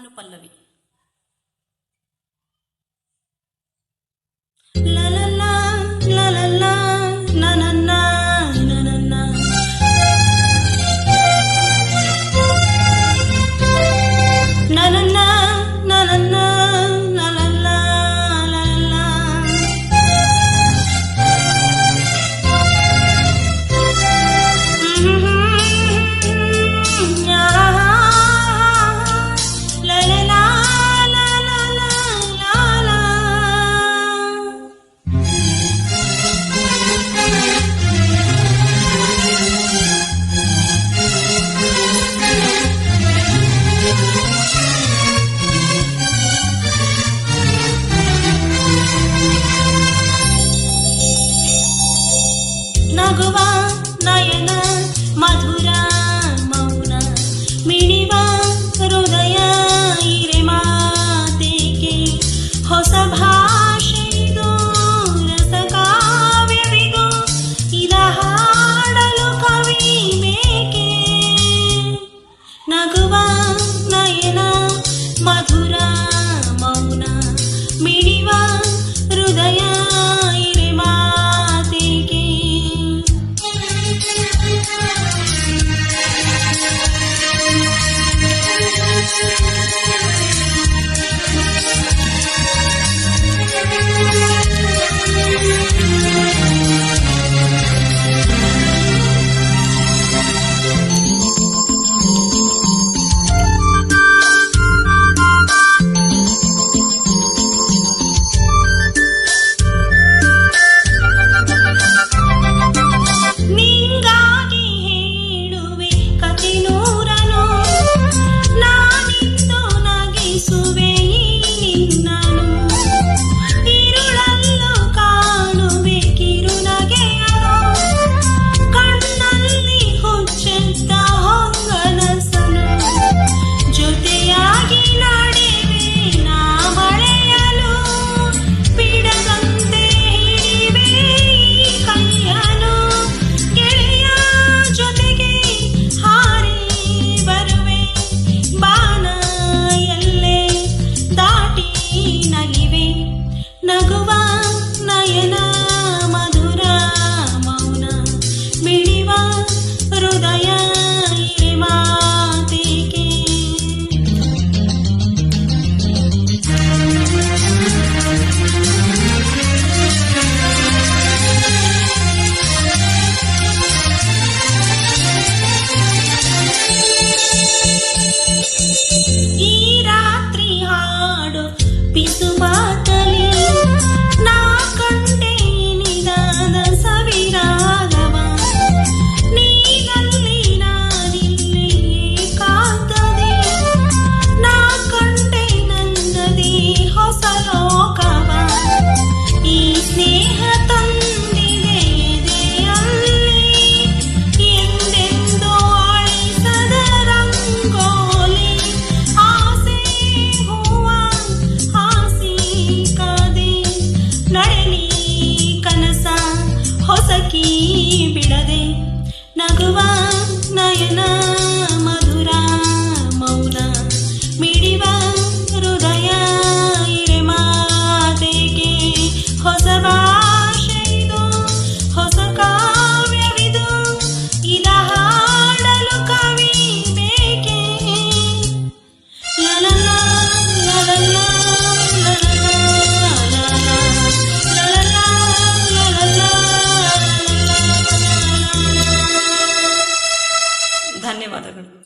ಪಲ್ಲವಿ. ನಗುವ ನಯನ ಮಧುರ ಮೌನ ಮಿಣಿವ ಹೃದಯ ಇರೆ ಮಾತೆಗೆ ಹೊಸ ಭಾಷೆದು ರಸ ಕಾವ್ಯವಿದು ಇದ ಹಾಡಲು ಕವಿ ಬೇಕೆ. ನಗುವ ನಯನ ಮಧುರ ಮೌನ ಮಿಣಿವ ಹೃದಯ ನಗುವ ನಯನ ಮಧುರ ಮೌನ ಮಿಣಿವ ಹೃದಯ ಇರೆ ಮಾತೆಗೆ. ಈ ರಾತ್ರಿ ಹಾಡು ಪಿಸು ಮಾತಲಿ ನಾ ಕಂಡೆ ನಿದಾನ ಸವಿರಾಗವ ನೀನಲ್ಲಿ ನಾನಿಲ್ಲಿ ಏಕಾಂತದೆ ನಾ ಕಂಡೆ ನನ್ನದೇ ಹೊಸ ಲೋಕವ. ಈ ಸ್ನೇಹ ತಂದಿದೆ ಎದೆಯಲ್ಲಿ ಎಂದೆಂದೋ ಅಳಿಸದ ರಂಗೋಲಿ ಆಸೆ ಹೂವ ಹಾಸಿ ಕಾದೆ ನಡೆಲಿ ಕನಸ ಹೊಸಕಿ ಬಿಡದೆ. ನಗುವ ನಯನ ಮಧುರ ಮೌನ ಮಿಡಿವ ಹೃದಯ ಇರೆ ಮಾತೆಗೆ ಹೊಸ ಭಾಷೆದು ಹೊಸ ಕಾವ್ಯವಿದು ಇದ ಹಾಡಲು ಕವಿ ಬೇಕೆ. ಲಲಲಾ ಲಲಲಾ ಧನ್ಯವಾದಗಳು.